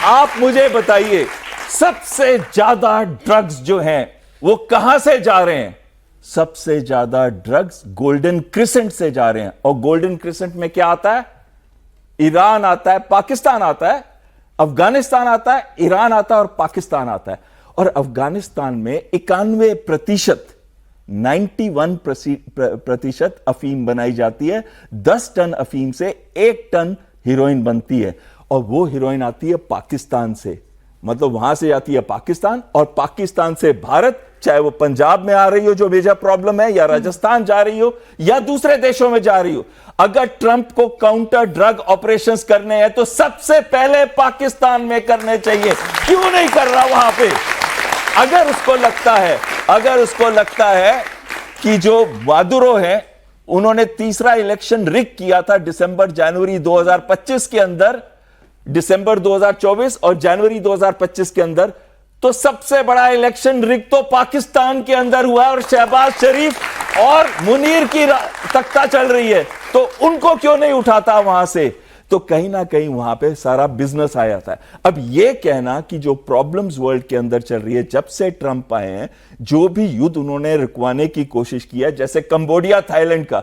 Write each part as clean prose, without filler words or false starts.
आप मुझे बताइए, सबसे ज्यादा ड्रग्स जो हैं वो कहां से जा रहे हैं? सबसे ज्यादा ड्रग्स गोल्डन क्रिसेंट से जा रहे हैं। और गोल्डन क्रिसेंट में क्या आता है? ईरान आता है, पाकिस्तान आता है, अफगानिस्तान आता है, ईरान आता है और पाकिस्तान आता है। और अफगानिस्तान में 91%, 91% अफीम बनाई जाती है। 10 टन अफीम से 1 टन हीरोइन बनती है। और वो हीरोइन आती है पाकिस्तान से, मतलब वहां से आती है पाकिस्तान, और पाकिस्तान से भारत, चाहे वो पंजाब में आ रही हो जो मेजर प्रॉब्लम है, या राजस्थान जा रही हो, या दूसरे देशों में जा रही हो। अगर ट्रंप को काउंटर ड्रग ऑपरेशंस करने हैं तो सबसे पहले पाकिस्तान में करने चाहिए। क्यों नहीं कर रहा वहां पे? अगर उसको लगता है कि जो वादुरो हैं उन्होंने तीसरा इलेक्शन रिग किया था दिसंबर जनवरी 2025 के अंदर, दिसंबर 2024 और जनवरी 2025 के अंदर, तो सबसे बड़ा इलेक्शन रिग तो पाकिस्तान के अंदर हुआ और शहबाज शरीफ और मुनीर की तख्ता चल रही है, तो उनको क्यों नहीं उठाता वहां से? तो कहीं ना कहीं वहां पे सारा बिजनेस आ जाता है। अब यह कहना कि जो प्रॉब्लम्स वर्ल्ड के अंदर चल रही है, जब से ट्रंप आए हैं, जो भी युद्ध उन्होंने रुकवाने की कोशिश की है, जैसे कंबोडिया थाईलैंड का,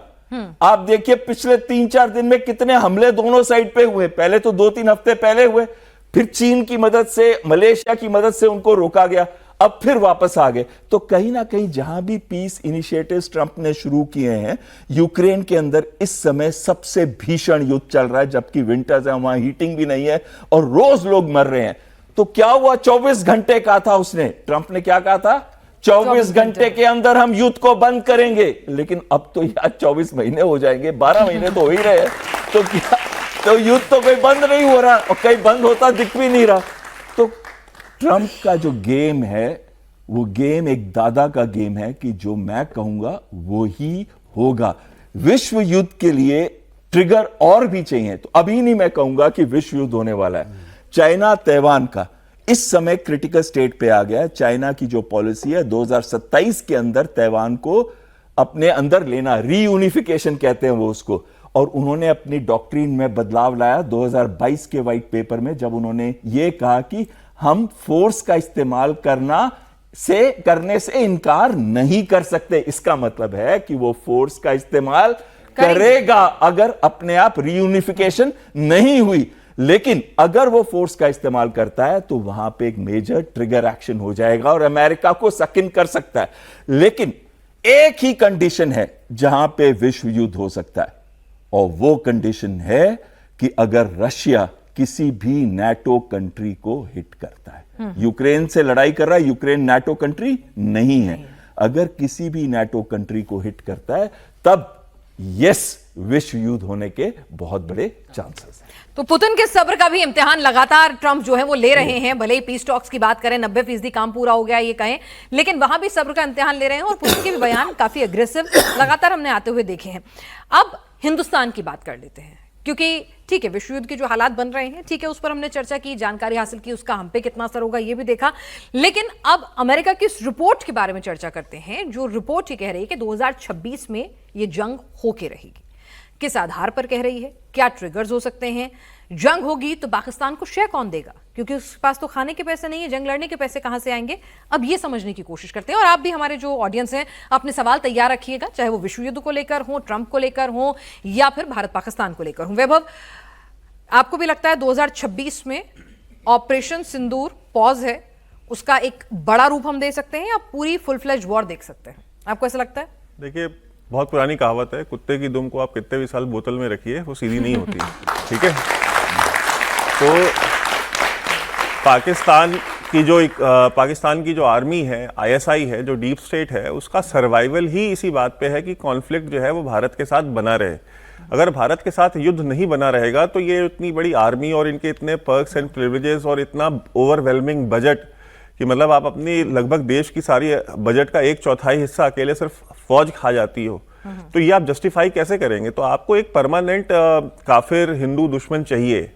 आप देखिए पिछले 3-4 दिन में कितने हमले दोनों साइड पे हुए। पहले तो 2-3 हफ्ते पहले हुए, फिर चीन की मदद से, मलेशिया की मदद से उनको रोका गया, अब फिर वापस आ गए। तो कहीं ना कहीं जहां भी पीस इनिशिएटिव्स ट्रंप ने शुरू किए हैं, यूक्रेन के अंदर इस समय सबसे भीषण युद्ध चल रहा है, जबकि विंटर्स है, वहां हीटिंग भी नहीं है और रोज लोग मर रहे हैं। तो क्या हुआ? 24 घंटे कहा था उसने, ट्रंप ने क्या कहा था? 24 घंटे के अंदर हम युद्ध को बंद करेंगे। लेकिन अब तो यार 24 महीने हो जाएंगे, 12 महीने तो हो ही रहे हैं। तो क्या, तो युद्ध तो कोई बंद नहीं हो रहा, और कहीं बंद होता दिख भी नहीं रहा। तो ट्रंप का जो गेम है, वो गेम एक दादा का गेम है कि जो मैं कहूंगा वो ही होगा। विश्व युद्ध के लिए ट्रिगर और भी चाहिए। तो अभी नहीं मैं कहूंगा कि विश्व युद्ध होने वाला है। चाइना ताइवान का इस समय क्रिटिकल स्टेट पे आ गया है। चाइना की जो पॉलिसी है 2027 के अंदर ताइवान को अपने अंदर लेना, रीयूनिफिकेशन कहते हैं वो उसको। और उन्होंने अपनी डॉक्ट्रिन में बदलाव लाया 2022 के व्हाइट पेपर में, जब उन्होंने ये कहा कि हम फोर्स का इस्तेमाल करने से इनकार नहीं कर सकते। इसका मतलब है कि वो फोर्स का इस्तेमाल करेगा अगर अपने आप रीयूनिफिकेशन नहीं हुई। लेकिन अगर वो फोर्स का इस्तेमाल करता है तो वहां पे एक मेजर ट्रिगर एक्शन हो जाएगा और अमेरिका को सक इन कर सकता है। लेकिन एक ही कंडीशन है जहां पे विश्व युद्ध हो सकता है, और वो कंडीशन है कि अगर रशिया किसी भी नाटो कंट्री को हिट करता है। यूक्रेन से लड़ाई कर रहा है, यूक्रेन नाटो कंट्री नहीं है। अगर किसी भी नाटो कंट्री को हिट करता है, तब यस, विश्व युद्ध होने के बहुत बड़े चांसेस हैं। तो पुतिन के सब्र का भी इम्तिहान लगातार ट्रंप जो है वो ले रहे हैं। भले ही पीस टॉक्स की बात करें, 90% काम पूरा हो गया ये कहें, लेकिन वहां भी सब्र का इम्तिहान ले रहे हैं। और पुतिन के भी बयान काफी अग्रेसिव लगातार हमने आते हुए देखे हैं। अब हिंदुस्तान की बात कर लेते हैं, क्योंकि ठीक है, विश्व युद्ध के जो हालात बन रहे हैं, ठीक है, उस पर हमने चर्चा की, जानकारी हासिल की, उसका हम पे कितना असर होगा ये भी देखा। लेकिन अब अमेरिका की उस रिपोर्ट के बारे में चर्चा करते हैं, जो रिपोर्ट ये कह रही है कि 2026 में ये जंग होके रहेगी। किस आधार पर कह रही है, क्या ट्रिगर्स हो सकते हैं? जंग होगी तो पाकिस्तान को शेयर कौन देगा, क्योंकि उसके पास तो खाने के पैसे नहीं है, जंग लड़ने के पैसे कहां से आएंगे? अब ये समझने की कोशिश करते हैं। और आप भी, हमारे जो ऑडियंस हैं, अपने सवाल तैयार रखिएगा, चाहे वो विश्व युद्ध को लेकर हो, ट्रंप को लेकर हो, या फिर भारत पाकिस्तान को लेकर हो। वैभव, आपको भी लगता है 2026 में ऑपरेशन सिंदूर पॉज है, उसका एक बड़ा रूप हम दे सकते हैं, या पूरी फुल फ्लेज वॉर देख सकते हैं? आपको ऐसा लगता है? देखिए, बहुत पुरानी कहावत है, कुत्ते की दुम को आप कितने भी साल बोतल में रखिए, वो सीधी नहीं होती। ठीक है, तो पाकिस्तान की जो आर्मी है, आईएसआई है, जो डीप स्टेट है, उसका सर्वाइवल ही इसी बात पे है कि कॉन्फ्लिक्ट जो है वो भारत के साथ बना रहे। अगर भारत के साथ युद्ध नहीं बना रहेगा तो ये इतनी बड़ी आर्मी और इनके इतने पर्क्स एंड प्रिविलेजेस और इतना ओवरवेलमिंग बजट कि मतलब आप अपनी लगभग देश की सारी बजट का 1/4 हिस्सा अकेले सिर्फ फौज खा जाती हो, तो ये आप जस्टिफाई कैसे करेंगे? तो आपको एक परमानेंट काफिर हिंदू दुश्मन चाहिए